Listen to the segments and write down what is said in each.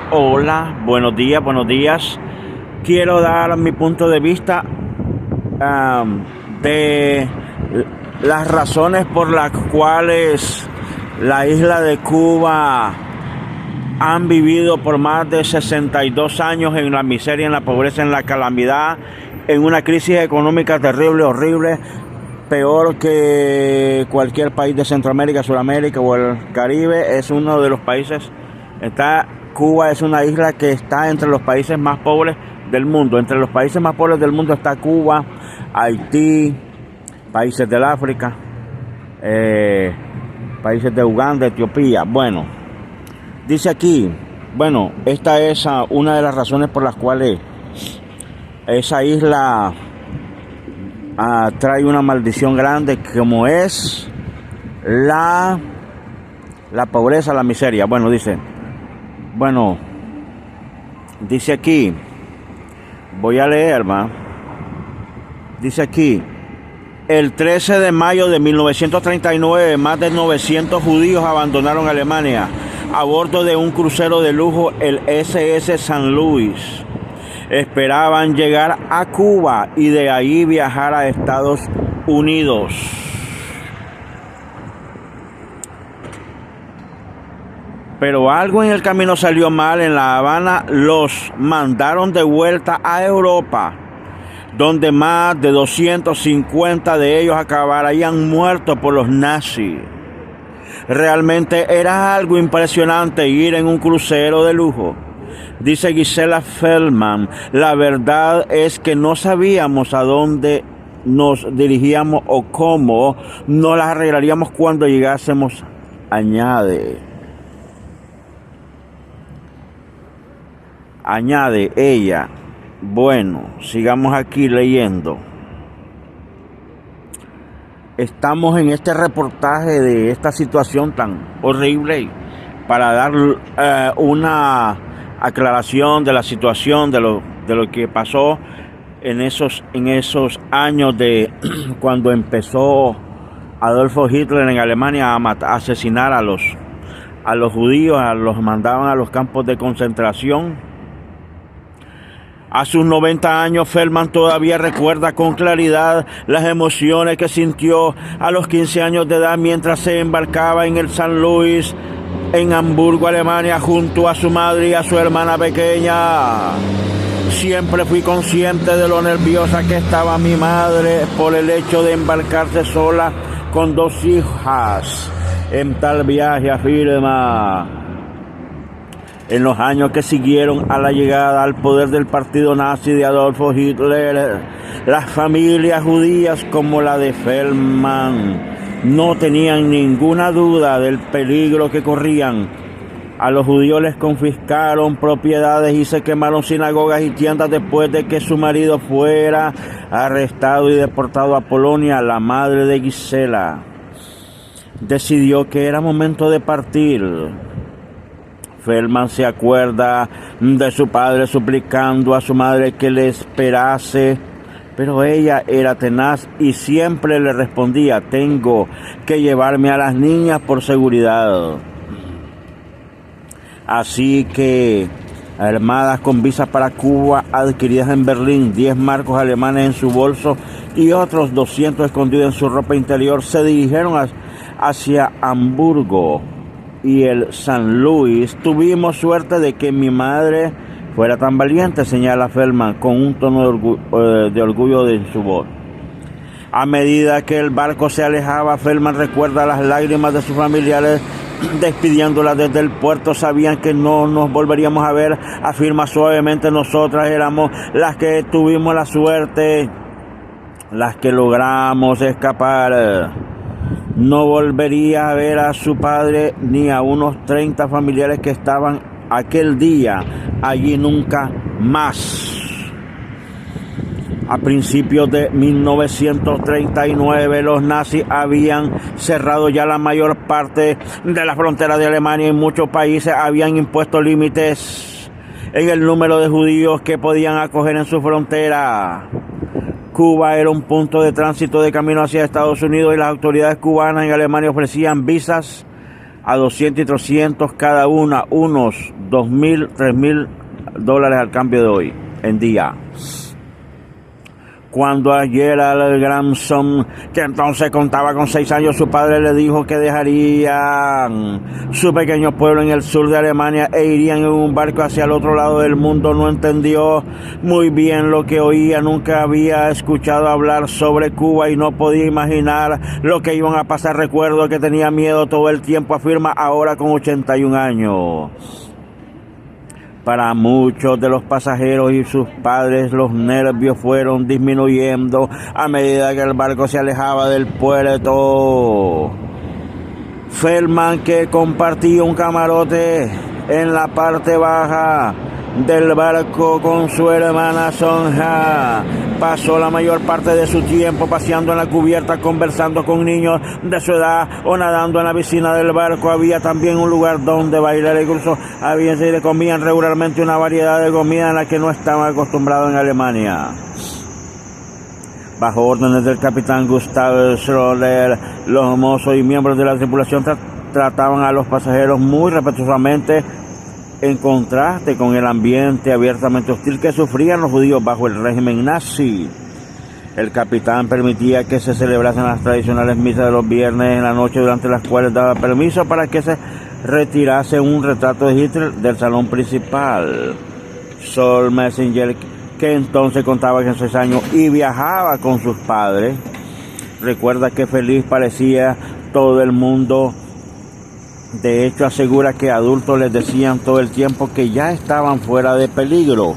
Hola, buenos días, buenos días. Quiero dar mi punto de vista de las razones por las cuales la isla de Cuba han vivido por más de 62 años en la miseria, en la pobreza, en la calamidad, en una crisis económica terrible, horrible, peor que cualquier país de Centroamérica, Sudamérica o el Caribe. Es uno de los países, Cuba es una isla que está entre los países más pobres del mundo. Entre los países más pobres del mundo está Cuba, Haití, países del África, países de Uganda, Etiopía. Bueno, dice aquí, esta es una de las razones por las cuales esa isla trae una maldición grande, como es la pobreza, la miseria. Dice aquí, voy a leer, dice aquí, el 13 de mayo de 1939, más de 900 judíos abandonaron Alemania a bordo de un crucero de lujo, el SS San Luis. Esperaban llegar a Cuba y de ahí viajar a Estados Unidos. Pero algo en el camino salió mal. En La Habana los mandaron de vuelta a Europa, donde más de 250 de ellos acabarían muertos por los nazis. Realmente era algo impresionante ir en un crucero de lujo. Dice Gisela Feldman, la verdad es que no sabíamos a dónde nos dirigíamos o cómo nos las arreglaríamos cuando llegásemos, añade ella. Bueno, sigamos aquí leyendo. Estamos en este reportaje de esta situación tan horrible para dar una aclaración de la situación de lo que pasó en esos años de cuando empezó Adolfo Hitler en Alemania a asesinar a los judíos, los mandaban a los campos de concentración. A sus 90 años, Feldman todavía recuerda con claridad las emociones que sintió a los 15 años de edad mientras se embarcaba en el San Luis, en Hamburgo, Alemania, junto a su madre y a su hermana pequeña. Siempre fui consciente de lo nerviosa que estaba mi madre por el hecho de embarcarse sola con 2 hijas en tal viaje, afirma. En los años que siguieron a la llegada al poder del partido nazi de Adolfo Hitler, las familias judías como la de Feldman no tenían ninguna duda del peligro que corrían. A los judíos les confiscaron propiedades y se quemaron sinagogas y tiendas después de que su marido fuera arrestado y deportado a Polonia. La madre de Gisela decidió que era momento de partir. Feldman se acuerda de su padre suplicando a su madre que le esperase, pero ella era tenaz y siempre le respondía: tengo que llevarme a las niñas por seguridad. Así que, armadas con visas para Cuba adquiridas en Berlín, 10 marcos alemanes en su bolso y otros 200 escondidos en su ropa interior, se dirigieron hacia Hamburgo y el San Luis. Tuvimos suerte de que mi madre fuera tan valiente, señala Feldman con un tono de orgullo en su voz. A medida que el barco se alejaba, Feldman recuerda las lágrimas de sus familiares despidiéndolas desde el puerto. Sabían que no nos volveríamos a ver, afirma suavemente. Nosotras éramos las que tuvimos la suerte, las que logramos escapar. No volvería a ver a su padre ni a unos 30 familiares que estaban aquel día allí nunca más. A principios de 1939, los nazis habían cerrado ya la mayor parte de la frontera de Alemania y muchos países habían impuesto límites en el número de judíos que podían acoger en su frontera. Cuba era un punto de tránsito de camino hacia Estados Unidos y las autoridades cubanas en Alemania ofrecían visas a 200 y 300 cada una, unos $2,000, $3,000 al cambio de hoy en día. Cuando ayer al Granson, que entonces contaba con 6 años, su padre le dijo que dejarían su pequeño pueblo en el sur de Alemania e irían en un barco hacia el otro lado del mundo, no entendió muy bien lo que oía, nunca había escuchado hablar sobre Cuba y no podía imaginar lo que iban a pasar. Recuerdo que tenía miedo todo el tiempo, afirma ahora con 81 años. Para muchos de los pasajeros y sus padres, los nervios fueron disminuyendo a medida que el barco se alejaba del puerto. Feldman, que compartía un camarote en la parte baja del barco con su hermana Sonja, pasó la mayor parte de su tiempo paseando en la cubierta, conversando con niños de su edad o nadando en la piscina del barco. Había también un lugar donde bailar, incluso se comían regularmente una variedad de comida en la que no estaban acostumbrados en Alemania. Bajo órdenes del capitán Gustav Schroeder, los mozos y miembros de la tripulación trataban a los pasajeros muy respetuosamente, en contraste con el ambiente abiertamente hostil que sufrían los judíos bajo el régimen nazi. El capitán permitía que se celebrasen las tradicionales misas de los viernes en la noche, durante las cuales daba permiso para que se retirase un retrato de Hitler del salón principal. Sol Messenger, que entonces contaba con 6 años y viajaba con sus padres, recuerda que feliz parecía todo el mundo. De hecho, asegura que adultos les decían todo el tiempo que ya estaban fuera de peligro.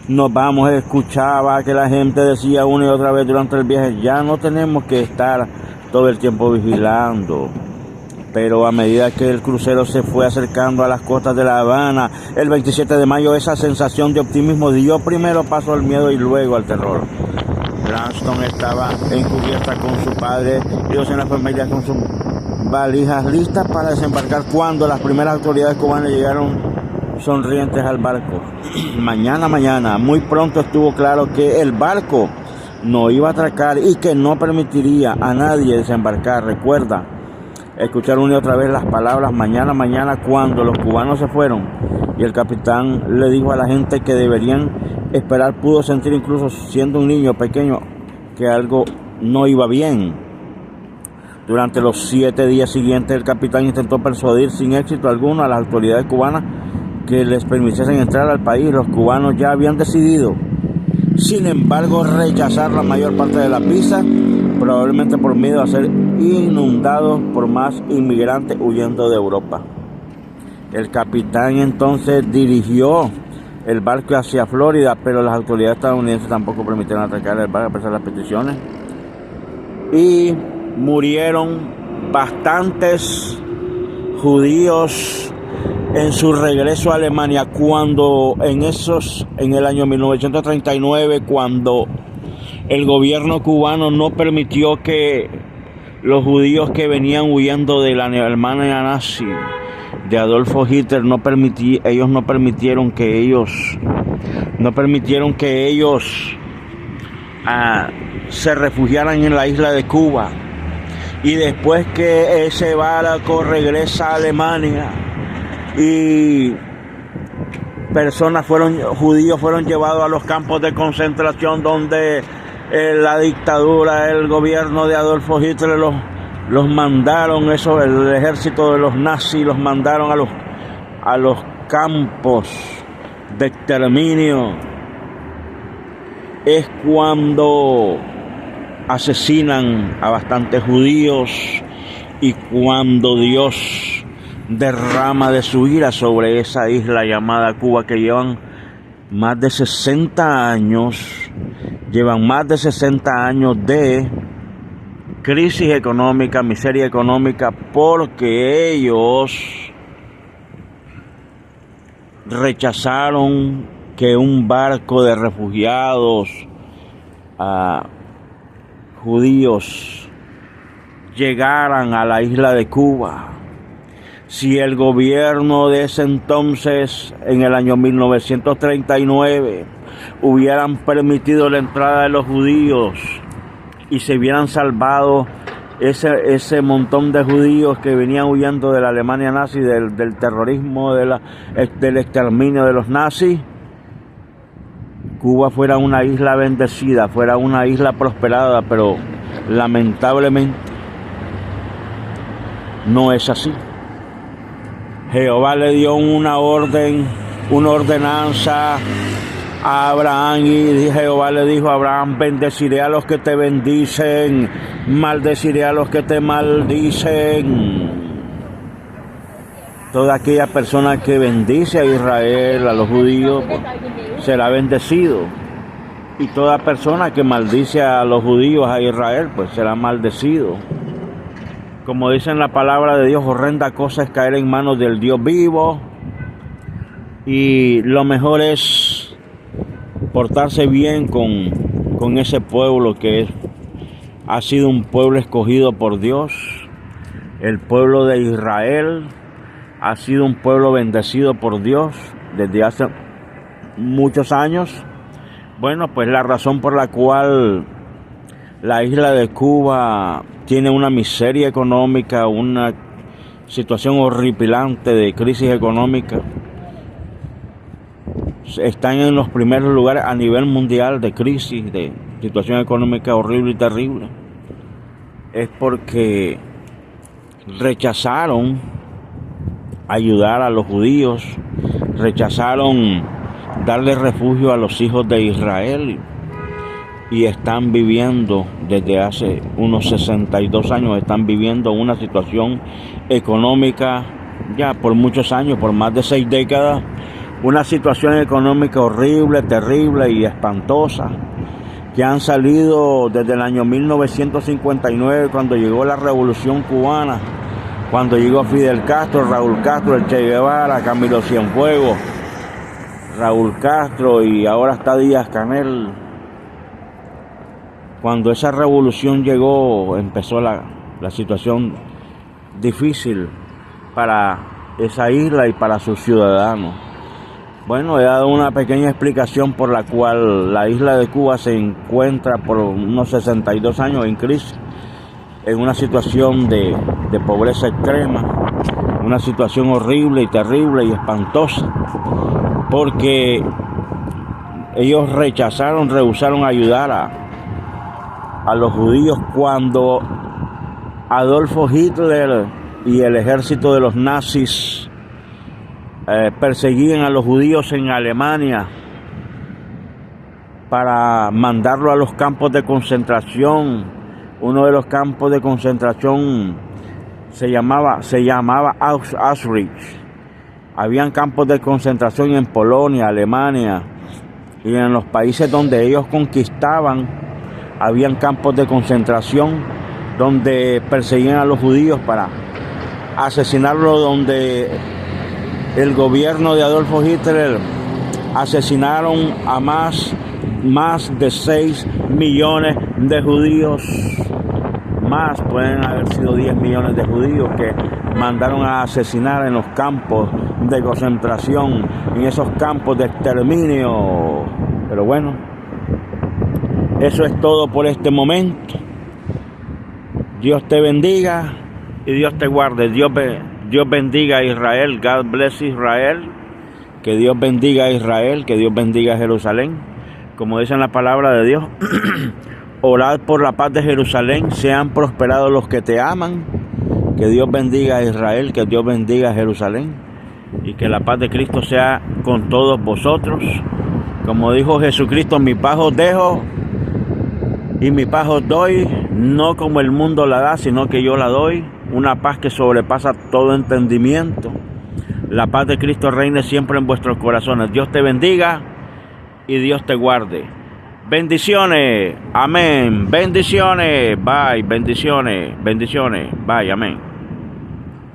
Nos vamos, escuchaba que la gente decía una y otra vez durante el viaje, ya no tenemos que estar todo el tiempo vigilando. Pero a medida que el crucero se fue acercando a las costas de La Habana, el 27 de mayo, esa sensación de optimismo dio primero paso al miedo y luego al terror. Branston estaba encubierta con su padre y dos en la familia con sus valijas listas para desembarcar cuando las primeras autoridades cubanas llegaron sonrientes al barco. Mañana, muy pronto estuvo claro que el barco no iba a atracar y que no permitiría a nadie desembarcar. Recuerda escuchar una y otra vez las palabras mañana, cuando los cubanos se fueron y el capitán le dijo a la gente que deberían esperar. Pudo sentir, incluso siendo un niño pequeño, que algo no iba bien. Durante los 7 días siguientes, el capitán intentó persuadir sin éxito alguno a las autoridades cubanas que les permitiesen entrar al país. Los cubanos ya habían decidido, sin embargo, rechazar la mayor parte de las visas, probablemente por miedo a ser inundados por más inmigrantes huyendo de Europa. El capitán entonces dirigió el barco hacia Florida, pero las autoridades estadounidenses tampoco permitieron atracar el barco a pesar de las peticiones. Y murieron bastantes judíos en su regreso a Alemania, cuando en el año 1939, cuando el gobierno cubano no permitió que los judíos que venían huyendo de la Alemania nazi de Adolfo Hitler, ellos no permitieron que ellos se refugiaran en la isla de Cuba. Y después que ese barco regresa a Alemania y judíos fueron llevados a los campos de concentración, donde la dictadura, el gobierno de Adolfo Hitler los mandaron, el ejército de los nazis los mandaron a los campos de exterminio. Es cuando asesinan a bastantes judíos y cuando Dios derrama de su ira sobre esa isla llamada Cuba, que llevan más de 60 años de crisis económica, miseria económica, porque ellos rechazaron que un barco de refugiados judíos llegaran a la isla de Cuba. Si el gobierno de ese entonces, en el año 1939, hubieran permitido la entrada de los judíos y se hubieran salvado ese montón de judíos que venían huyendo de la Alemania nazi, del terrorismo, del exterminio de los nazis, Cuba fuera una isla bendecida, fuera una isla prosperada, pero lamentablemente no es así. Jehová le dio una orden, una ordenanza a Abraham, y Jehová le dijo a Abraham: bendeciré a los que te bendicen, maldeciré a los que te maldicen. Toda aquella persona que bendice a Israel, a los judíos, será bendecido. Y toda persona que maldice a los judíos, a Israel, pues será maldecido. Como dice en la palabra de Dios, horrenda cosa es caer en manos del Dios vivo. Y lo mejor es portarse bien con ese pueblo que ha sido un pueblo escogido por Dios. El pueblo de Israel ha sido un pueblo bendecido por Dios desde hace muchos años. Bueno, pues la razón por la cual la isla de Cuba tiene una miseria económica, una situación horripilante de crisis económica, están en los primeros lugares a nivel mundial de crisis, de situación económica horrible y terrible, es porque rechazaron ayudar a los judíos, rechazaron darle refugio a los hijos de Israel, y están viviendo desde hace unos 62 años, están viviendo una situación económica ya por muchos años, por más de 6 décadas, una situación económica horrible, terrible y espantosa, que han salido desde el año 1959, cuando llegó la Revolución Cubana, cuando llegó Fidel Castro, Raúl Castro, el Che Guevara, Camilo Cienfuegos, Raúl Castro, y ahora está Díaz-Canel. Cuando esa revolución llegó, empezó la situación difícil para esa isla y para sus ciudadanos. Bueno, he dado una pequeña explicación por la cual la isla de Cuba se encuentra por unos 62 años en crisis, en una situación de pobreza extrema, una situación horrible y terrible y espantosa, porque ellos rehusaron ayudar a los judíos cuando Adolfo Hitler y el ejército de los nazis perseguían a los judíos en Alemania para mandarlo a los campos de concentración. Uno de los campos de concentración se llamaba Auschwitz. Habían campos de concentración en Polonia, Alemania, y en los países donde ellos conquistaban, habían campos de concentración donde perseguían a los judíos para asesinarlos, donde el gobierno de Adolfo Hitler asesinaron a más de 6 millones de judíos. Más, pueden haber sido 10 millones de judíos que mandaron a asesinar en los campos de concentración, en esos campos de exterminio. Pero bueno, eso es todo por este momento. Dios te bendiga y Dios te guarde. Dios bendiga a Israel. God bless Israel. Que Dios bendiga a Israel, que Dios bendiga a Jerusalén. Como dice en la palabra de Dios, orad por la paz de Jerusalén, sean prosperados los que te aman. Que Dios bendiga a Israel, que Dios bendiga a Jerusalén, y que la paz de Cristo sea con todos vosotros. Como dijo Jesucristo: mi paz os dejo y mi paz os doy, no como el mundo la da, sino que yo la doy. Una paz que sobrepasa todo entendimiento. La paz de Cristo reine siempre en vuestros corazones. Dios te bendiga y Dios te guarde. Bendiciones. Amén. Bendiciones. Bye. Bendiciones. Bendiciones. Bye. Amén.